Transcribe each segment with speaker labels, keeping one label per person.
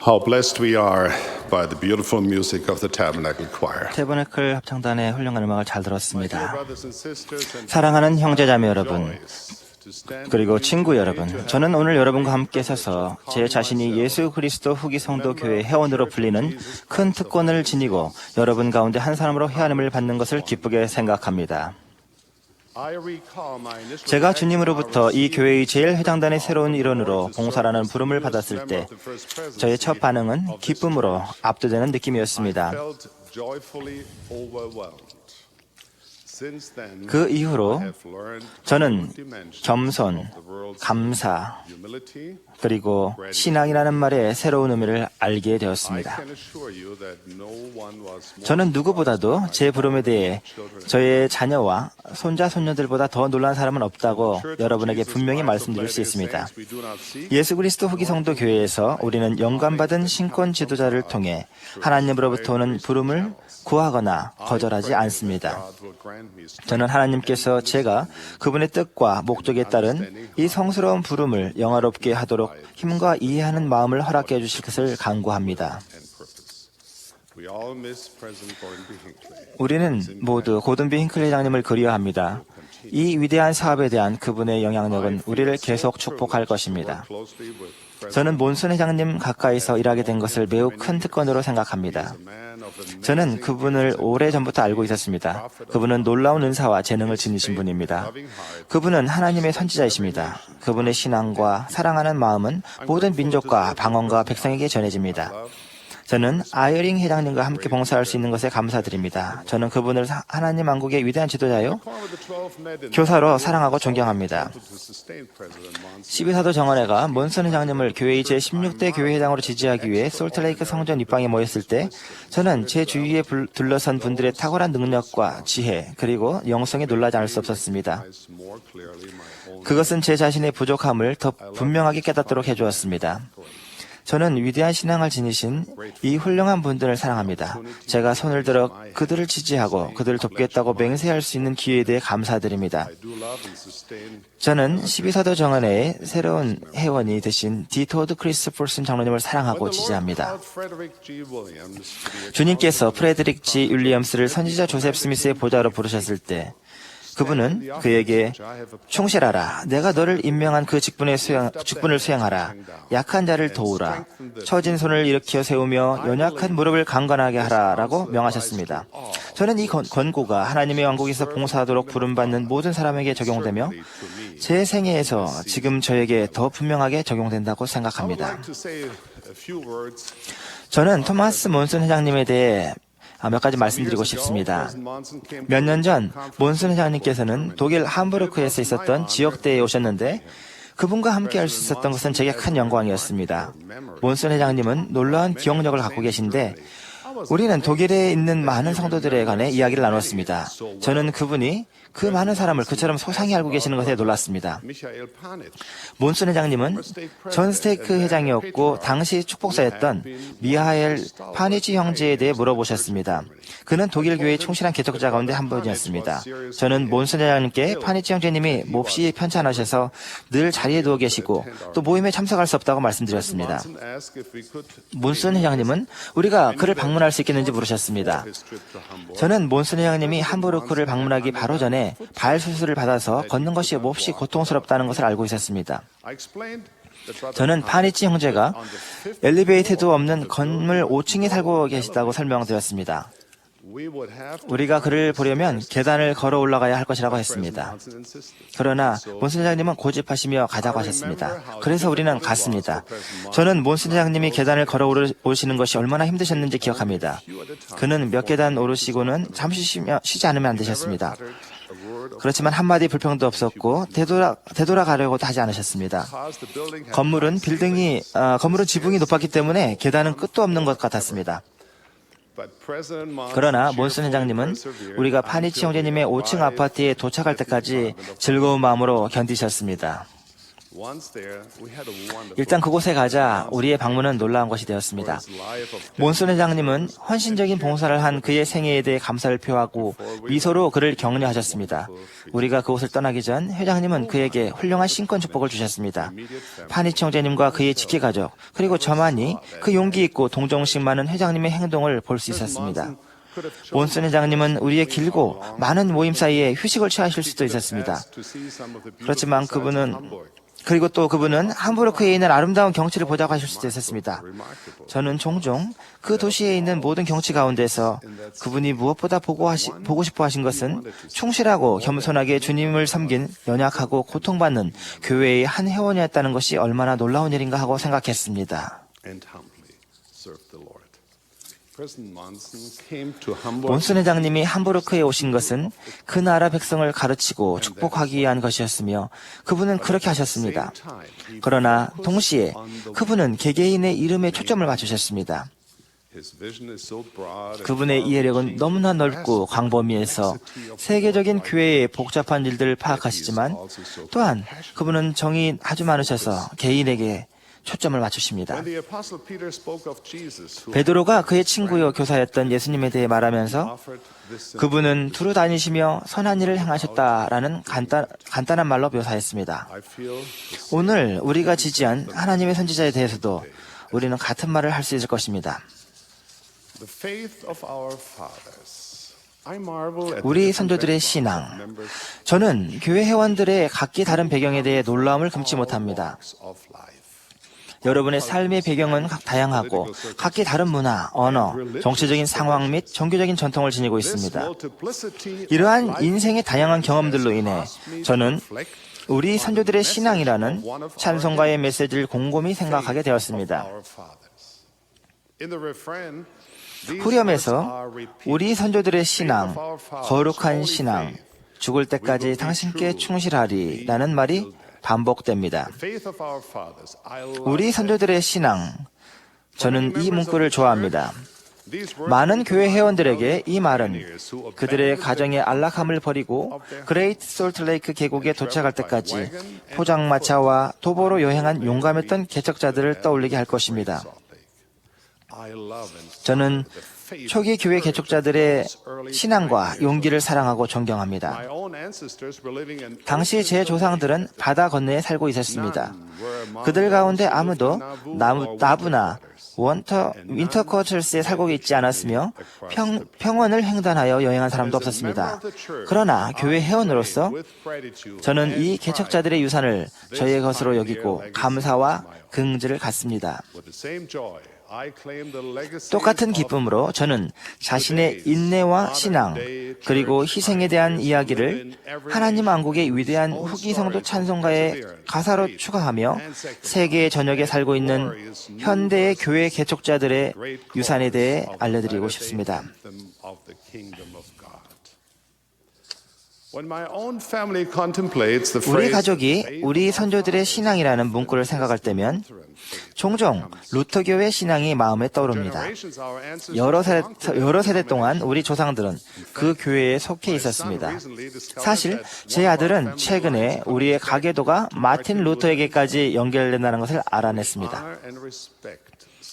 Speaker 1: How blessed we are by the beautiful music of the Tabernacle Choir.
Speaker 2: 태버네클 합창단의 훌륭한 음악을 잘 들었습니다.
Speaker 1: Brothers and sisters and
Speaker 2: 사랑하는 형제자매 여러분,
Speaker 1: rejoice to stand
Speaker 2: 그리고 친구 여러분, 저는 오늘 여러분과 함께 서서 제 자신이 예수 그리스도 후기 성도 교회 회원으로 불리는 큰 특권을 지니고 여러분 가운데 한 사람으로 회원임을 받는 것을 기쁘게 생각합니다. 제가 주님으로부터 이 교회의 제일 회장단의 새로운 일원으로 봉사라는 부름을 받았을 때 저의 첫 반응은 기쁨으로 압도되는 느낌이었습니다. 그 이후로 저는 겸손, 감사, 그리고 신앙이라는 말의 새로운 의미를 알게 되었습니다. 저는 누구보다도 제 부름에 대해 저의 자녀와 손자, 손녀들보다 더 놀란 사람은 없다고 여러분에게 분명히 말씀드릴 수 있습니다. 예수 그리스도 후기 성도 교회에서 우리는 영감받은 신권 지도자를 통해 하나님으로부터 오는 부름을 구하거나 거절하지 않습니다. 저는 하나님께서 제가 그분의 뜻과 목적에 따른 이 성스러운 부름을 영화롭게 하도록 힘과 이해하는 마음을 허락해 주실 것을 간구합니다. 우리는 모두 고든비 힌클리 회장님을 그리워합니다. 이 위대한 사업에 대한 그분의 영향력은 우리를 계속 축복할 것입니다. 저는 몬슨 회장님 가까이서 일하게 된 것을 매우 큰 특권으로 생각합니다. 저는 그분을 오래전부터 알고 있었습니다. 그분은 놀라운 은사와 재능을 지니신 분입니다. 그분은 하나님의 선지자이십니다. 그분의 신앙과 사랑하는 마음은 모든 민족과 방언과 백성에게 전해집니다. 저는 아이어링 회장님과 함께 봉사할 수 있는 것에 감사드립니다. 저는 그분을 하나님 왕국의 위대한 지도자요, 교사로 사랑하고 존경합니다. 12사도 정원회가 몬슨 회장님을 교회의 제16대 교회 회장으로 지지하기 위해 솔트레이크 성전 입방에 모였을 때 저는 제 주위에 둘러선 분들의 탁월한 능력과 지혜 그리고 영성에 놀라지 않을 수 없었습니다. 그것은 제 자신의 부족함을 더 분명하게 깨닫도록 해주었습니다. 저는 위대한 신앙을 지니신 이 훌륭한 분들을 사랑합니다. 제가 손을 들어 그들을 지지하고 그들을 돕겠다고 맹세할 수 있는 기회에 대해 감사드립니다. 저는 12사도 정원회의 새로운 회원이 되신 디토드 크리스폴슨 장로님을 사랑하고 지지합니다. 주님께서 프레드릭 G. 윌리엄스를 선지자 조셉 스미스의 보좌로 부르셨을 때 그분은 그에게 충실하라. 내가 너를 임명한 그 직분을 수행하라. 약한 자를 도우라. 처진 손을 일으켜 세우며 연약한 무릎을 강건하게 하라. 라고 명하셨습니다. 저는 이 권고가 하나님의 왕국에서 봉사하도록 부름받는 모든 사람에게 적용되며 제 생애에서 지금 저에게 더 분명하게 적용된다고 생각합니다. 저는 토마스 몬슨 회장님에 대해 몇 가지 말씀드리고 싶습니다. 몇 년 전 몬슨 회장님께서는 독일 함부르크에서 있었던 지역대회에 오셨는데 그분과 함께 할 수 있었던 것은 제게 큰 영광이었습니다. 몬슨 회장님은 놀라운 기억력을 갖고 계신데 우리는 독일에 있는 많은 성도들에 관해 이야기를 나눴습니다. 저는 그분이 그 많은 사람을 그처럼 소상히 알고 계시는 것에 놀랐습니다. 몬슨 회장님은 전 스테이크 회장이었고 당시 축복사였던 미하엘 파니치 형제에 대해 물어보셨습니다. 그는 독일 교회의 충실한 개척자 가운데 한 분이었습니다. 저는 몬슨 회장님께 파니치 형제님이 몹시 편찮으셔서 늘 자리에 누워 계시고 또 모임에 참석할 수 없다고 말씀드렸습니다. 몬슨 회장님은 우리가 그를 방문할 수 있겠는지 물으셨습니다. 저는 몬슨 회장님이 함부르크를 방문하기 바로 전에 발 수술을 받아서 걷는 것이 몹시 고통스럽다는 것을 알고 있었습니다. 저는 파니치 형제가 엘리베이터도 없는 건물 5층에 살고 계시다고 설명드렸습니다. 우리가 그를 보려면 계단을 걸어 올라가야 할 것이라고 했습니다. 그러나 몬슨 회장님은 고집하시며 가자고 하셨습니다. 그래서 우리는 갔습니다. 저는 몬슨 회장님이 계단을 걸어 오르시는 것이 얼마나 힘드셨는지 기억합니다. 그는 몇 계단 오르시고는 잠시 쉬지 않으면 안 되셨습니다. 그렇지만 한마디 불평도 없었고 되돌아가려고도 하지 않으셨습니다. 건물은 지붕이 높았기 때문에 계단은 끝도 없는 것 같았습니다. 그러나 몬슨 회장님은 우리가 파니치 형제님의 5층 아파트에 도착할 때까지 즐거운 마음으로 견디셨습니다. 일단 그곳에 가자 우리의 방문은 놀라운 것이 되었습니다. 몬슨 회장님은 헌신적인 봉사를 한 그의 생애에 대해 감사를 표하고 미소로 그를 격려하셨습니다. 우리가 그곳을 떠나기 전 회장님은 그에게 훌륭한 신권 축복을 주셨습니다. 파니치 형제님과 그의 직계 가족 그리고 저만이 그 용기 있고 동정심 많은 회장님의 행동을 볼 수 있었습니다. 몬슨 회장님은 우리의 길고 많은 모임 사이에 휴식을 취하실 수도 있었습니다. 그렇지만 그분은 함부르크에 있는 아름다운 경치를 보자고 하실 수도 있었습니다. 저는 종종 그 도시에 있는 모든 경치 가운데서 그분이 무엇보다 보고 싶어 하신 것은 충실하고 겸손하게 주님을 섬긴 연약하고 고통받는 교회의 한 회원이었다는 것이 얼마나 놀라운 일인가 하고 생각했습니다. 몬슨 회장님이 함부르크에 오신 것은 그 나라 백성을 가르치고 축복하기 위한 것이었으며 그분은 그렇게 하셨습니다. 그러나 동시에 그분은 개개인의 이름에 초점을 맞추셨습니다. 그분의 이해력은 너무나 넓고 광범위해서 세계적인 교회의 복잡한 일들을 파악하시지만 또한 그분은 정이 아주 많으셔서 개인에게 초점을 맞추십니다. 베드로가 그의 친구요 교사였던 예수님에 대해 말하면서 그분은 두루 다니시며 선한 일을 행하셨다라는 간단한 말로 묘사했습니다. 오늘 우리가 지지한 하나님의 선지자에 대해서도 우리는 같은 말을 할 수 있을 것입니다. 우리 선조들의 신앙. 저는 교회 회원들의 각기 다른 배경에 대해 놀라움을 금치 못합니다. 여러분의 삶의 배경은 다양하고 각기 다른 문화, 언어, 정치적인 상황 및 종교적인 전통을 지니고 있습니다. 이러한 인생의 다양한 경험들로 인해 저는 우리 선조들의 신앙이라는 찬송가의 메시지를 곰곰이 생각하게 되었습니다. 후렴에서 우리 선조들의 신앙, 거룩한 신앙, 죽을 때까지 당신께 충실하리 라는 말이 반복됩니다. 우리 선조들의 신앙, 저는 이 문구를 좋아합니다. 많은 교회 회원들에게 이 말은 그들의 가정의 안락함을 버리고 그레이트 솔트레이크 계곡에 도착할 때까지 포장마차와 도보로 여행한 용감했던 개척자들을 떠올리게 할 것입니다. 저는 초기 교회 개척자들의 신앙과 용기를 사랑하고 존경합니다. 당시 제 조상들은 바다 건너에 살고 있었습니다. 그들 가운데 아무도 나부나 윈터 쿼터스에 살고 있지 않았으며 평원을 횡단하여 여행한 사람도 없었습니다. 그러나 교회 회원으로서 저는 이 개척자들의 유산을 저의 것으로 여기고 감사와 긍지를 갖습니다. 똑같은 기쁨으로 저는 자신의 인내와 신앙 그리고 희생에 대한 이야기를 하나님 왕국의 위대한 후기성도 찬송가의 가사로 추가하며 세계 전역에 살고 있는 현대의 교회 개척자들의 유산에 대해 알려드리고 싶습니다. 우리 가족이 우리 선조들의 신앙이라는 문구를 생각할 때면 종종 루터교의 신앙이 마음에 떠오릅니다. 여러 세대 동안 우리 조상들은 그 교회에 속해 있었습니다. 사실 제 아들은 최근에 우리의 가계도가 마틴 루터에게까지 연결된다는 것을 알아냈습니다.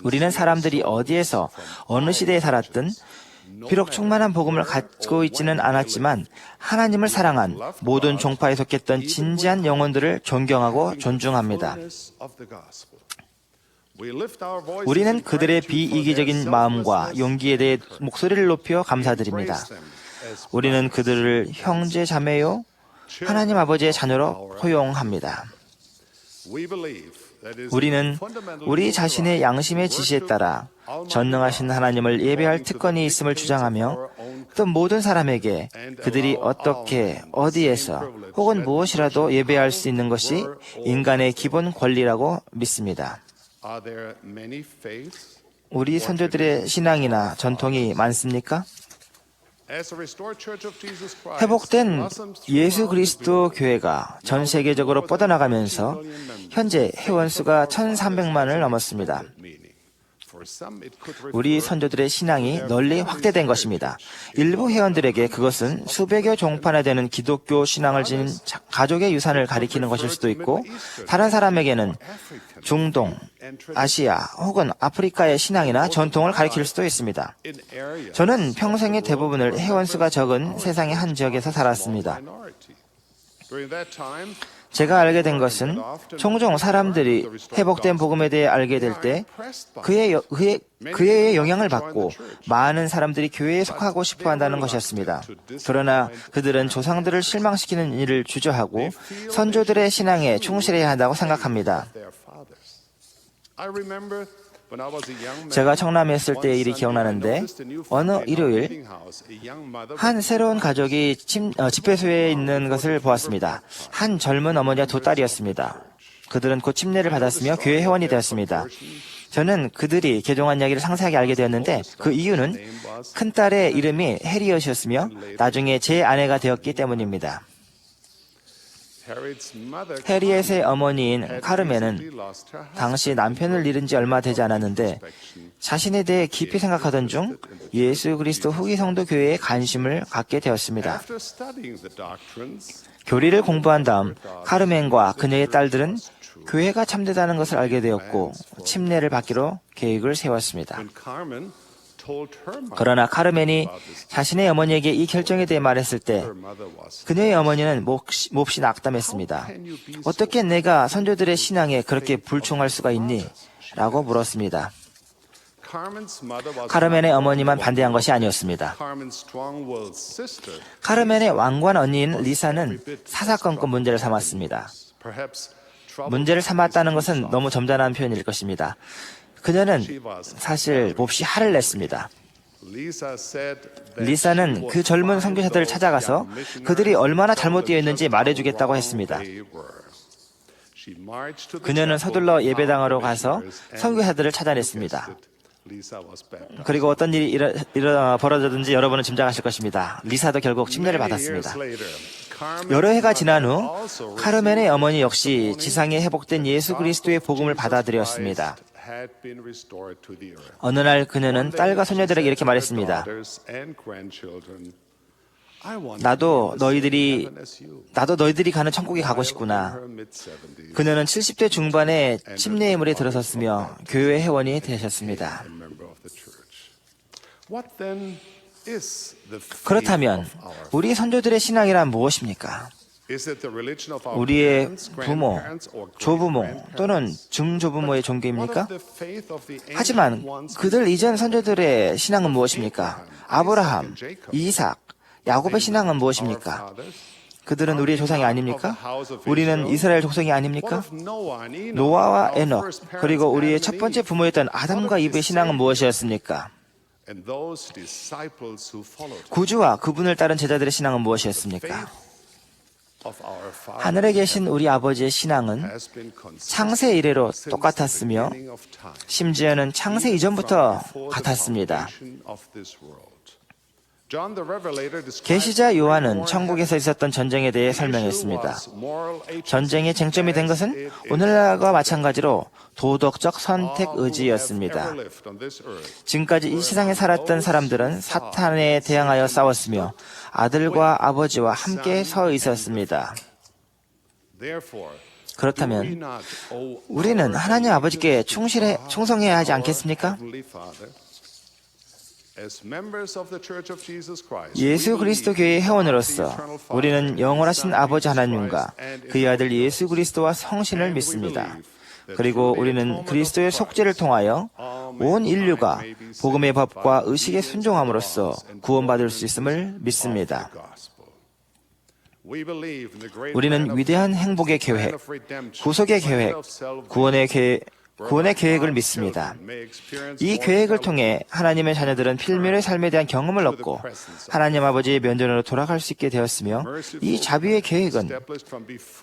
Speaker 2: 우리는 사람들이 어디에서 어느 시대에 살았든 비록 충만한 복음을 갖고 있지는 않았지만 하나님을 사랑한 모든 종파에 속했던 진지한 영혼들을 존경하고 존중합니다. 우리는 그들의 비이기적인 마음과 용기에 대해 목소리를 높여 감사드립니다. 우리는 그들을 형제 자매요 하나님 아버지의 자녀로 포용합니다. 우리는 우리 자신의 양심의 지시에 따라 전능하신 하나님을 예배할 특권이 있음을 주장하며 또 모든 사람에게 그들이 어떻게 어디에서 혹은 무엇이라도 예배할 수 있는 것이 인간의 기본 권리라고 믿습니다. 우리 선조들의 신앙이나 전통이 많습니까? 회복된 예수 그리스도 교회가 전 세계적으로 뻗어나가면서 현재 회원 수가 1,300만을 넘었습니다. 우리 선조들의 신앙이 널리 확대된 것입니다. 일부 회원들에게 그것은 수백여 종파나 되는 기독교 신앙을 지닌 가족의 유산을 가리키는 것일 수도 있고, 다른 사람에게는 중동, 아시아 혹은 아프리카의 신앙이나 전통을 가리킬 수도 있습니다. 저는 평생의 대부분을 회원수가 적은 세상의 한 지역에서 살았습니다. 제가 알게 된 것은 종종 사람들이 회복된 복음에 대해 알게 될 때 그의 영향을 받고 많은 사람들이 교회에 속하고 싶어 한다는 것이었습니다. 그러나 그들은 조상들을 실망시키는 일을 주저하고 선조들의 신앙에 충실해야 한다고 생각합니다. 제가 청남에 있을 때의 일이 기억나는데, 어느 일요일 한 새로운 가족이 집회소에 있는 것을 보았습니다. 한 젊은 어머니와 두 딸이었습니다. 그들은 곧 침례를 받았으며 교회 회원이 되었습니다. 저는 그들이 개종한 이야기를 상세하게 알게 되었는데, 그 이유는 큰딸의 이름이 해리엇이었으며 나중에 제 아내가 되었기 때문입니다. 해리엇의 어머니인 카르멘은 당시 남편을 잃은 지 얼마 되지 않았는데 자신에 대해 깊이 생각하던 중 예수 그리스도 후기 성도 교회에 관심을 갖게 되었습니다. 교리를 공부한 다음 카르멘과 그녀의 딸들은 교회가 참되다는 것을 알게 되었고 침례를 받기로 계획을 세웠습니다. 그러나 카르멘이 자신의 어머니에게 이 결정에 대해 말했을 때 그녀의 어머니는 몹시 낙담했습니다. 어떻게 내가 선조들의 신앙에 그렇게 불충할 수가 있니? 라고 물었습니다. 카르멘의 어머니만 반대한 것이 아니었습니다. 카르멘의 완고한 언니인 리사는 사사건건 문제를 삼았습니다. 문제를 삼았다는 것은 너무 점잖은 표현일 것입니다. 그녀는 사실 몹시 화를 냈습니다. 리사는 그 젊은 선교사들을 찾아가서 그들이 얼마나 잘못되어 있는지 말해주겠다고 했습니다. 그녀는 서둘러 예배당으로 가서 선교사들을 찾아냈습니다. 그리고 어떤 일이 벌어졌는지 여러분은 짐작하실 것입니다. 리사도 결국 침례를 받았습니다. 여러 해가 지난 후 카르멘의 어머니 역시 지상에 회복된 예수 그리스도의 복음을 받아들였습니다. 어느 날 그녀는 딸과 소녀들에게 이렇게 말했습니다. 나도 너희들이 가는 천국에 가고 싶구나. 그녀는 70대 중반에 침례의 물에 들어섰으며 교회 회원이 되셨습니다. 그렇다면 우리 선조들의 신앙이란 무엇입니까? 우리의 부모, 조부모 또는 중조부모의 종교입니까? 하지만 그들 이전 선조들의 신앙은 무엇입니까? 아브라함, 이삭, 야곱의 신앙은 무엇입니까? 그들은 우리의 조상이 아닙니까? 우리는 이스라엘 족속이 아닙니까? 노아와 에녹, 그리고 우리의 첫 번째 부모였던 아담과 이브의 신앙은 무엇이었습니까? 구주와 그분을 따른 제자들의 신앙은 무엇이었습니까? 하늘에 계신 우리 아버지의 신앙은 창세 이래로 똑같았으며 심지어는 창세 이전부터 같았습니다. 계시자 요한은 천국에서 있었던 전쟁에 대해 설명했습니다. 전쟁의 쟁점이 된 것은 오늘날과 마찬가지로 도덕적 선택 의지였습니다. 지금까지 이 세상에 살았던 사람들은 사탄에 대항하여 싸웠으며 아들과 아버지와 함께 서 있었습니다. 그렇다면 우리는 하나님 아버지께 충성해야 하지 않겠습니까? 예수 그리스도 교회의 회원으로서 우리는 영원하신 아버지 하나님과 그의 아들 예수 그리스도와 성신을 믿습니다. 그리고 우리는 그리스도의 속죄를 통하여 온 인류가 복음의 법과 의식에 순종함으로써 구원받을 수 있음을 믿습니다. 우리는 위대한 행복의 계획, 구속의 계획, 구원의 계획을 믿습니다. 이 계획을 통해 하나님의 자녀들은 필멸의 삶에 대한 경험을 얻고 하나님 아버지의 면전으로 돌아갈 수 있게 되었으며 이 자비의 계획은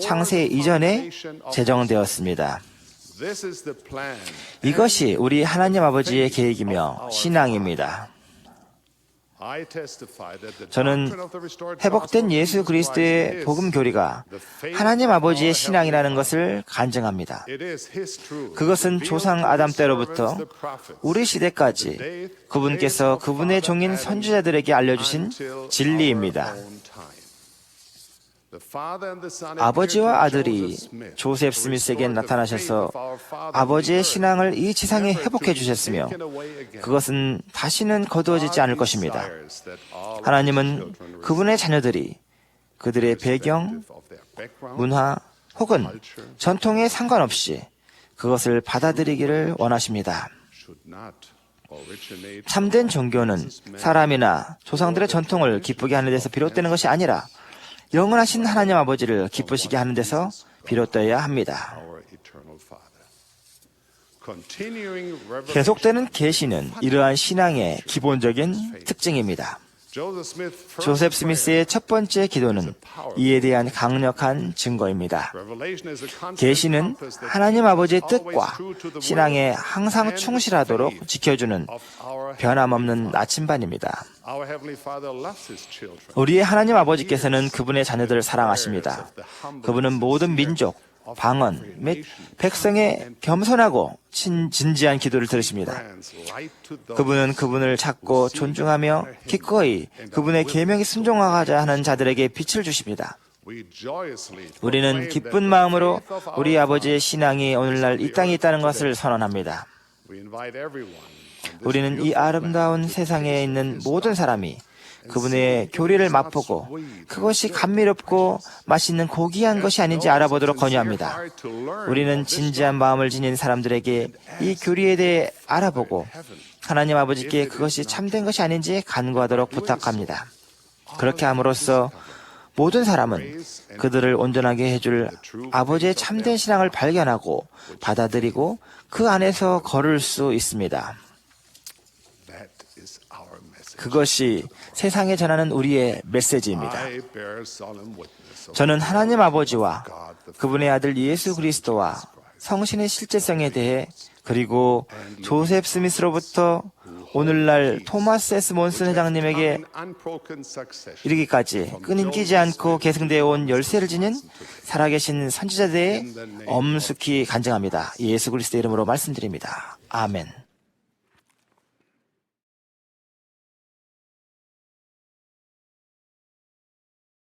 Speaker 2: 창세 이전에 제정되었습니다. 이것이 우리 하나님 아버지의 계획이며 신앙입니다. 저는 회복된 예수 그리스도의 복음 교리가 하나님 아버지의 신앙이라는 것을 간증합니다. 그것은 조상 아담 때로부터 우리 시대까지 그분께서 그분의 종인 선지자들에게 알려주신 진리입니다. 아버지와 아들이 조셉 스미스에게 나타나셔서 아버지의 신앙을 이 지상에 회복해 주셨으며 그것은 다시는 거두어지지 않을 것입니다. 하나님은 그분의 자녀들이 그들의 배경, 문화 혹은 전통에 상관없이 그것을 받아들이기를 원하십니다. 참된 종교는 사람이나 조상들의 전통을 기쁘게 하는 데서 비롯되는 것이 아니라 영원하신 하나님 아버지를 기쁘시게 하는 데서 비롯되어야 합니다. 계속되는 계시는 이러한 신앙의 기본적인 특징입니다. 조셉 스미스의 첫 번째 기도는 이에 대한 강력한 증거입니다. 계시는 하나님 아버지의 뜻과 신앙에 항상 충실하도록 지켜주는 변함없는 나침반입니다. 우리의 하나님 아버지께서는 그분의 자녀들을 사랑하십니다. 그분은 모든 민족, 방언 및 백성의 겸손하고 진지한 기도를 들으십니다. 그분은 그분을 찾고 존중하며 기꺼이 그분의 계명에 순종하고자 하는 자들에게 빛을 주십니다. 우리는 기쁜 마음으로 우리 아버지의 신앙이 오늘날 이 땅에 있다는 것을 선언합니다. 우리는 이 아름다운 세상에 있는 모든 사람이 그분의 교리를 맛보고 그것이 감미롭고 맛있는 고귀한 것이 아닌지 알아보도록 권유합니다. 우리는 진지한 마음을 지닌 사람들에게 이 교리에 대해 알아보고 하나님 아버지께 그것이 참된 것이 아닌지 간구하도록 부탁합니다. 그렇게 함으로써 모든 사람은 그들을 온전하게 해줄 아버지의 참된 신앙을 발견하고 받아들이고 그 안에서 걸을 수 있습니다. 그것이 세상에 전하는 우리의 메시지입니다. 저는 하나님 아버지와 그분의 아들 예수 그리스도와 성신의 실제성에 대해 그리고 조셉 스미스로부터 오늘날 토마스 S. 몬슨 회장님에게 이르기까지 끊이지 않고 계승되어 온 열쇠를 지닌 살아계신 선지자들에 엄숙히 간증합니다. 예수 그리스도의 이름으로 말씀드립니다. 아멘.